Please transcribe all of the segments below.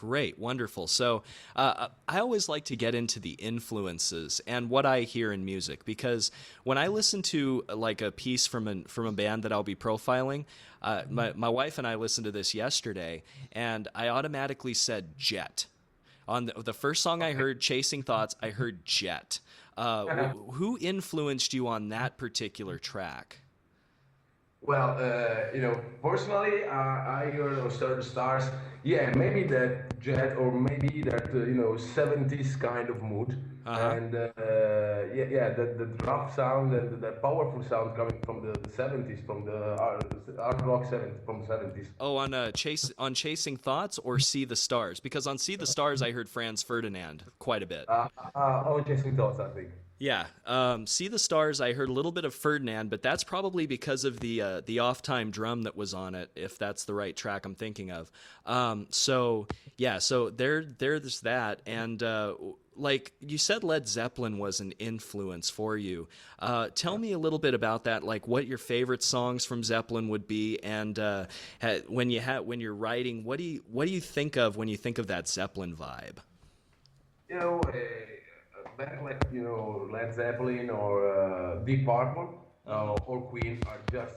Great, wonderful. So, I always like to get into the influences and what I hear in music because when I listen to like a piece from a band that I'll be profiling, my wife and I listened to this yesterday, and I automatically said Jet. On the first song I heard, Chasing Thoughts, I heard Jet. Who influenced you on that particular track? Well, personally, I heard or Star Stars. Yeah, maybe that jet or maybe that 70s kind of mood, Uh huh. and yeah, the rough sound and the powerful sound coming from the 70s, from the art rock 70s, from the 70s. Oh, on Chasing Thoughts or See the Stars? Because on See the Stars, I heard Franz Ferdinand quite a bit. Oh, Chasing Thoughts, I think. Yeah, See the Stars. I heard a little bit of Ferdinand, but that's probably because of the off time drum that was on it. If that's the right track I'm thinking of. So yeah, so there's that, and like you said, Led Zeppelin was an influence for you. Tell me a little bit about that, like what your favorite songs from Zeppelin would be, and when you're writing, what do you think of when you think of that Zeppelin vibe? You know, a band like Led Zeppelin or Deep Purple Mm-hmm. or Queen are just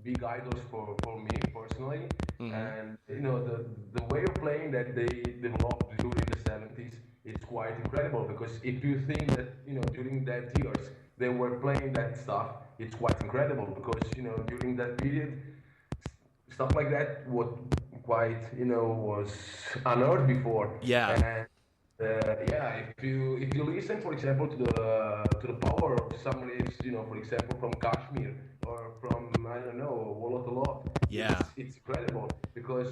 big idols for me personally. Mm-hmm. And the way of playing that they developed during the 70s is quite incredible because if you think that during that years they were playing that stuff, it's quite incredible because during that period stuff like that what quite was unheard before. Yeah. And yeah, if you listen for example to the power of some riffs, for example from Kashmir or from I don't know Wall of the Lot, Yeah. it's incredible because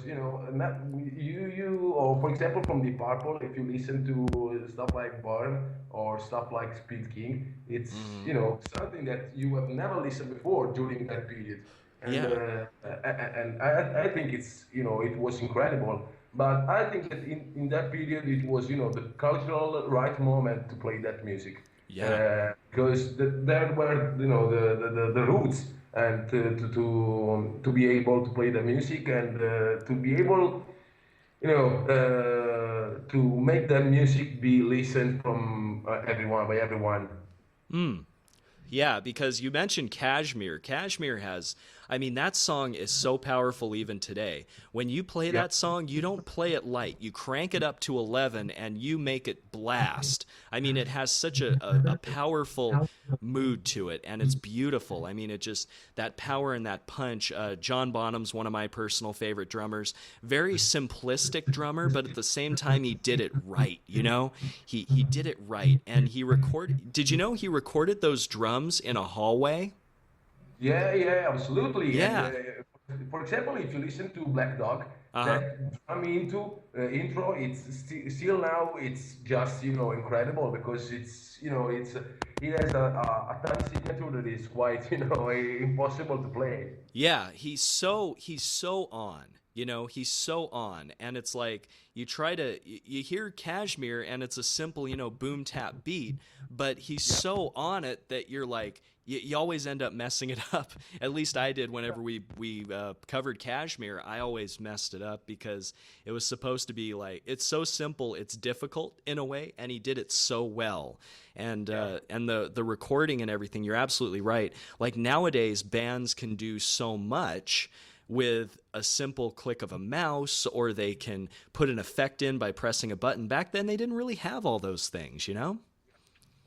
not, you or for example from the Purple, if you listen to stuff like Burn or stuff like Speed King, it's Mm-hmm. something that you have never listened before during that period. And Yeah. I think it was incredible. But I think that in that period it was the cultural right moment to play that music Yeah. because there were the roots and to be able to play the music and to be able to make that music be listened from everyone by everyone. Mm. Yeah, because you mentioned Kashmir. Kashmir has, I mean, that song is so powerful even today. When you play Yeah. that song, you don't play it light. You crank it up to 11 and you make it blast. I mean, it has such a powerful mood to it and it's beautiful. I mean, it just, that power and that punch. John Bonham's one of my personal favorite drummers. Very simplistic drummer, but at the same time, he did it right, you know? He did it right. And did you know he recorded those drums in a hallway? Yeah, yeah, absolutely. And Yeah. for example, if you listen to Black Dog, Uh-huh. that drum intro, it's still now it's just incredible because it has a time signature that is quite impossible to play. Yeah, he's so on. He's so on, and it's like you hear Kashmir, and it's a simple boom tap beat, but he's Yeah. so on it that you're like you always end up messing it up. At least I did whenever we covered Kashmir. I always messed it up because it was supposed to be like it's so simple, it's difficult in a way, and he did it so well. Yeah. And the recording and everything. You're absolutely right. Like nowadays, bands can do so much with a simple click of a mouse, or they can put an effect in by pressing a button. Back then, they didn't really have all those things, you know?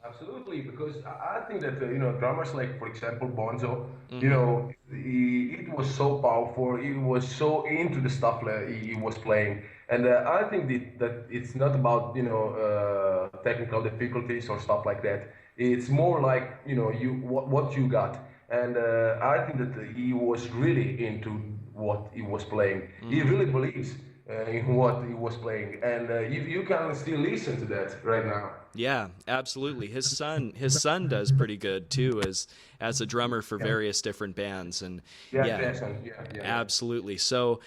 Absolutely, because I think that drummers like, for example, Bonzo, Mm-hmm. it was so powerful. He was so into the stuff that he was playing, and I think that it's not about technical difficulties or stuff like that. It's more like you what you got, and I think that he was really into what he was playing. He Mm-hmm. really believes in what he was playing, and you can still listen to that right now. Yeah, absolutely. His son does pretty good too as a drummer for Yeah. various different bands, and Yeah, yeah, Jason. Yeah, yeah, yeah. absolutely. So,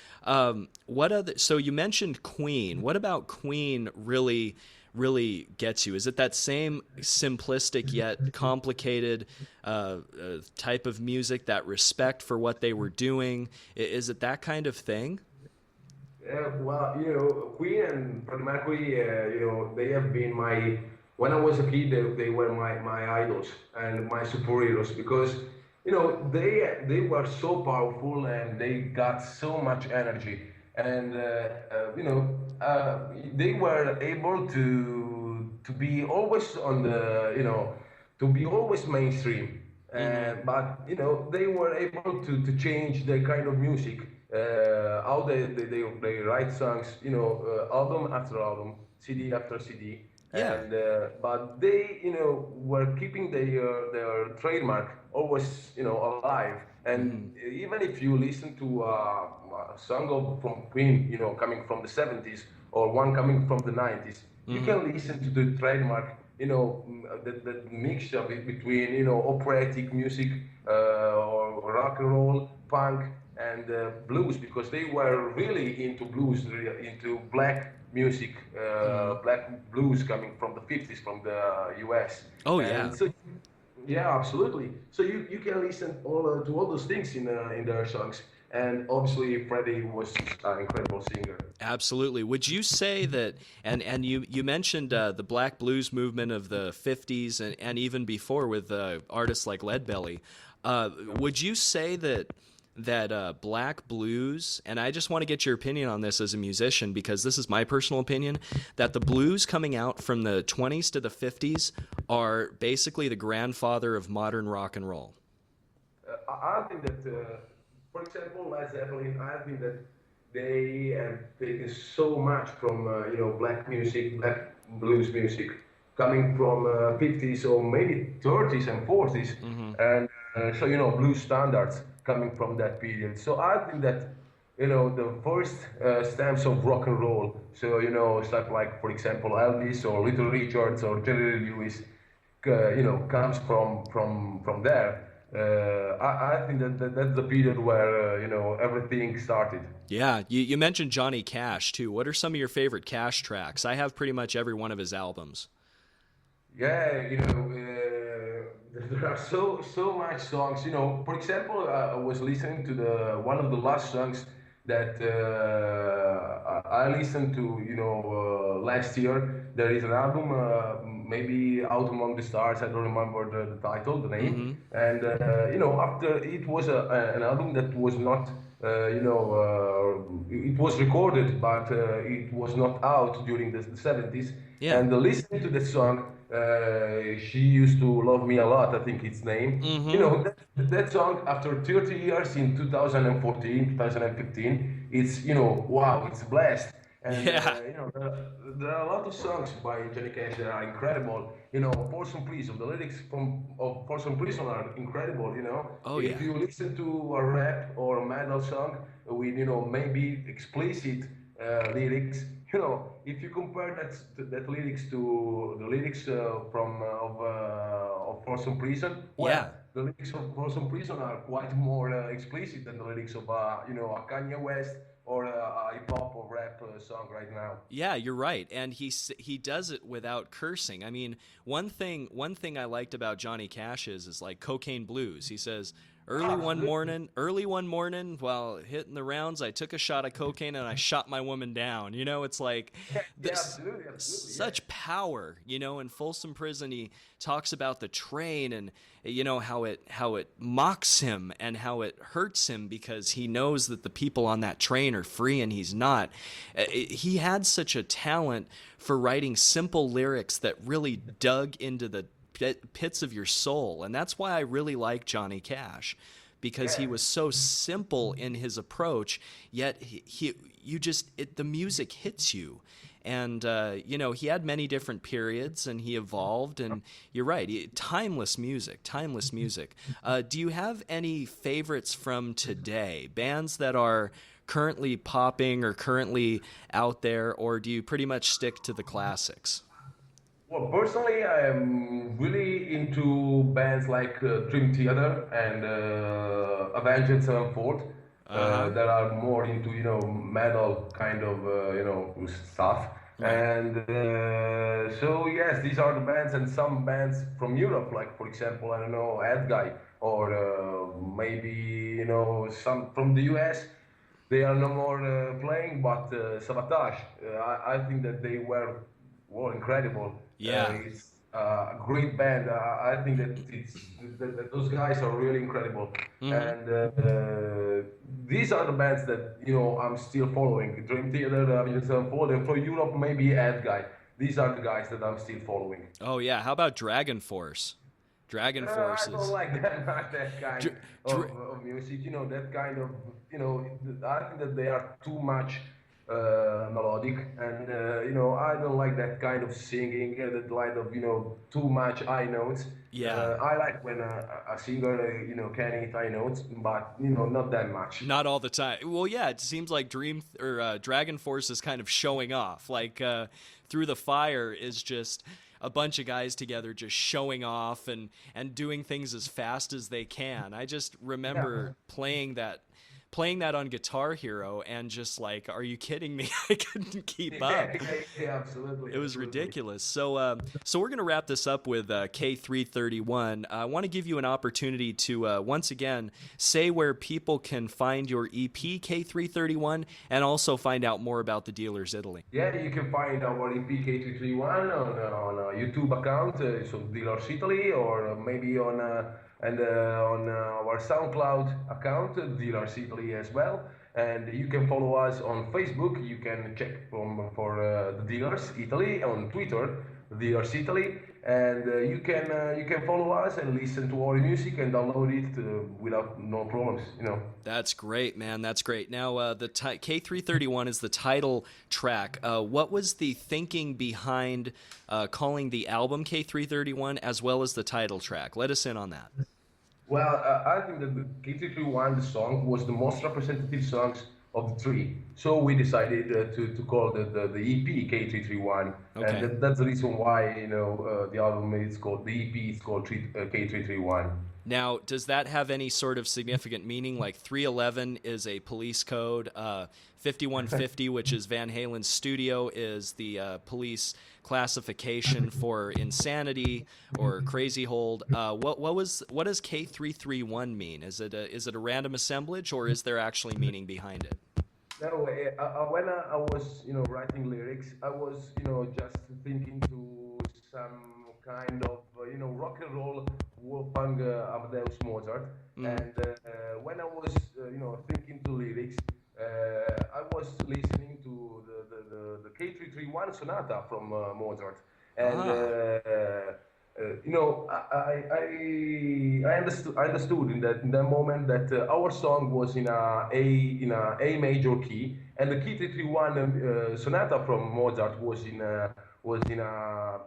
what other? So you mentioned Queen. What about Queen really gets you? Is it that same simplistic yet complicated type of music? That respect for what they were doing? Is it that kind of thing? Well, Queen and Freddie Mercury, they have been my. When I was a kid, they were my idols and my superheroes because, they were so powerful and they got so much energy, and they were able to be always on the, to be always mainstream. Mm-hmm. But they were able to change the kind of music, how they write songs, album after album, CD after CD, Yeah. and but they were keeping their trademark always alive. Mm-hmm. And even if you listen to a song from Queen, coming from the 70s or one coming from the 90s, you Mm-hmm. can listen to the trademark, that mixture between operatic music, or rock and roll, punk, and blues, because they were really into blues, into black music, Mm-hmm. black blues coming from the 50s from the US. Oh And yeah. so, yeah, absolutely. So you can listen to all those things in their songs. And obviously, Freddie was an incredible singer. Absolutely. Would you say that, and you mentioned the black blues movement of the 50s and even before with artists like Leadbelly. Would you say that black blues, and I just want to get your opinion on this as a musician because this is my personal opinion, that the blues coming out from the 20s to the 50s are basically the grandfather of modern rock and roll? I think that, for example, Led Zeppelin, I think that they have taken so much from black music, black blues music, coming from 50s or maybe 30s and 40s, Mm-hmm. and so blues standards coming from that period. So I think that the first stamps of rock and roll. So stuff like, for example, Elvis or Little Richards or Jerry Lee Lewis, comes from there. I think that's the period where everything started. Yeah, you mentioned Johnny Cash too. What are some of your favorite Cash tracks? I have pretty much every one of his albums. Yeah, there are so much songs. For example, I was listening to the one of the last songs that I listened to. Last year. There is an album, maybe Out Among the Stars. I don't remember the title, the name. Mm-hmm. And after it was an album that was not, it was recorded, but it was not out during the 70s. Yeah. And listening to the song, she used to love me a lot. I think its name. Mm-hmm. That song after 30 years in 2014, 2015, it's wow, it's blessed. And Yeah. there are a lot of songs by Johnny Cash that are incredible. For Some Prison, the lyrics of For Some Prison are incredible. Oh If yeah. you listen to a rap or a metal song with maybe explicit lyrics, if you compare that lyrics to the lyrics of For Some Prison, well, Yeah. the lyrics of For Some Prison are quite more explicit than the lyrics of a Kanye West or a hip hop or rap song right now. Yeah, you're right, and he does it without cursing. I mean, one thing I liked about Johnny Cash is like Cocaine Blues. He says, Absolutely. early one morning, while hitting the rounds, I took a shot of cocaine and I shot my woman down. It's like Yeah, this absolutely, absolutely, yeah. such power. In Folsom Prison, he talks about the train and how it mocks him and how it hurts him because he knows that the people on that train are free and he's not. He had such a talent for writing simple lyrics that really dug into the pits of your soul, and that's why I really like Johnny Cash, because he Yeah. was so simple in his approach, yet the music hits you. And he had many different periods, and he evolved. And you're right, timeless music, timeless music. Do you have any favorites from today, bands that are currently popping or currently out there, or do you pretty much stick to the classics? Well, personally, I am really into bands like Dream Theater and Avenged Sevenfold, Uh huh. that are more into metal kind of stuff. Right. And so yes, these are the bands, and some bands from Europe, like for example, I don't know, Ad Guy, or maybe some from the US. they are no more playing, but Sabotage, I think that they were incredible. Yeah. It's a great band. I think that that those guys are really incredible. Hmm. And these are the bands that I'm still following. Dream Theater, Avenged Sevenfold, and for Europe maybe Ad Guy. These are the guys that I'm still following. Oh yeah. How about Dragon Force? Dragon Force I don't is. like that that kind Dr- of music. That kind of I think that they are too much melodic, and I don't like that kind of singing. That kind of too much high notes. yeah. I like when a singer can hit high notes, but not that much. Not all the time. Well, yeah, it seems like Dragon Force is kind of showing off. Like Through the Fire is just a bunch of guys together just showing off and doing things as fast as they can. I just Yeah. remember playing that on Guitar Hero and just like, are you kidding me? I couldn't keep up. Yeah, absolutely, It was absolutely. ridiculous. So we're going to wrap this up with K331. I want to give you an opportunity to once again say where people can find your EP K331 and also find out more about the Dealers Italy. Yeah, you can find our EP K331 on a YouTube account, so Dealers Italy, or maybe on our SoundCloud account, Dealers Italy as well. And you can follow us on Facebook. You can check for the Dealers Italy on Twitter, Dealers Italy, and you can follow us and listen to our music and download it without no problems. That's great, man. That's great. Now, K331 is the title track. What was the thinking behind calling the album K331 as well as the title track? Let us in on that. Well, I think that the K331, the song, was the most representative songs of the three. So we decided to call the EP K331, and Okay. that's the reason why the album is called the EP is called K331. Now, does that have any sort of significant meaning? Like 311 is a police code, 5150, which is Van Halen's studio, is the police classification for insanity or crazy hold. What does K331 mean? Is it a random assemblage or is there actually meaning behind it? No, when I was, writing lyrics, I was, just thinking to some kind of, rock and roll Wolfgang Amadeus Mozart. Mm. And when I was, thinking to lyrics, I was listening to the K331 Sonata from Mozart. And Ah. I understood in that moment that our song was in a major key, and the K331 sonata from Mozart was in a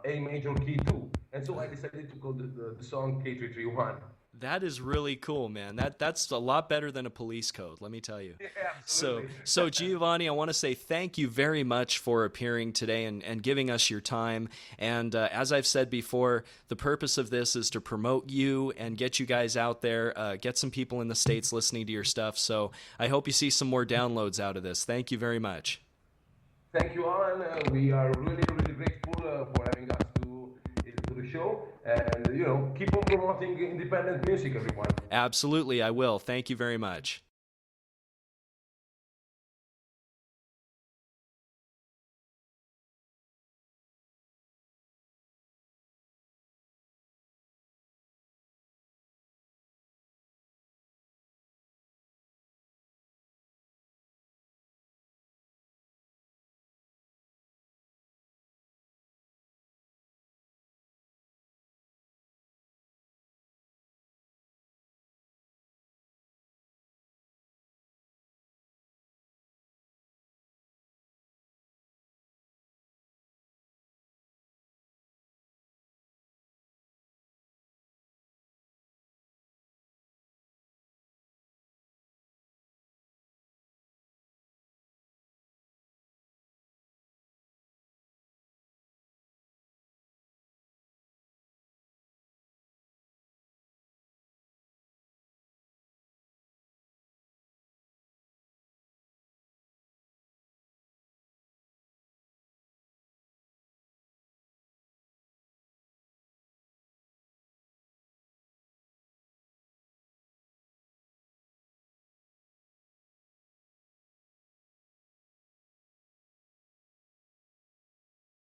A major key too, and so I decided to call the song K331. That is really cool, man. That's a lot better than a police code, let me tell you. Yeah, So, absolutely. so Giovanni, I want to say thank you very much for appearing today and giving us your time. And as I've said before, the purpose of this is to promote you and get you guys out there, get some people in the States listening to your stuff. So I hope you see some more downloads out of this. Thank you very much. Thank you, Alan. We are really, really grateful for having us to the show, and keep on promoting independent music, everyone. Absolutely, I will. Thank you very much.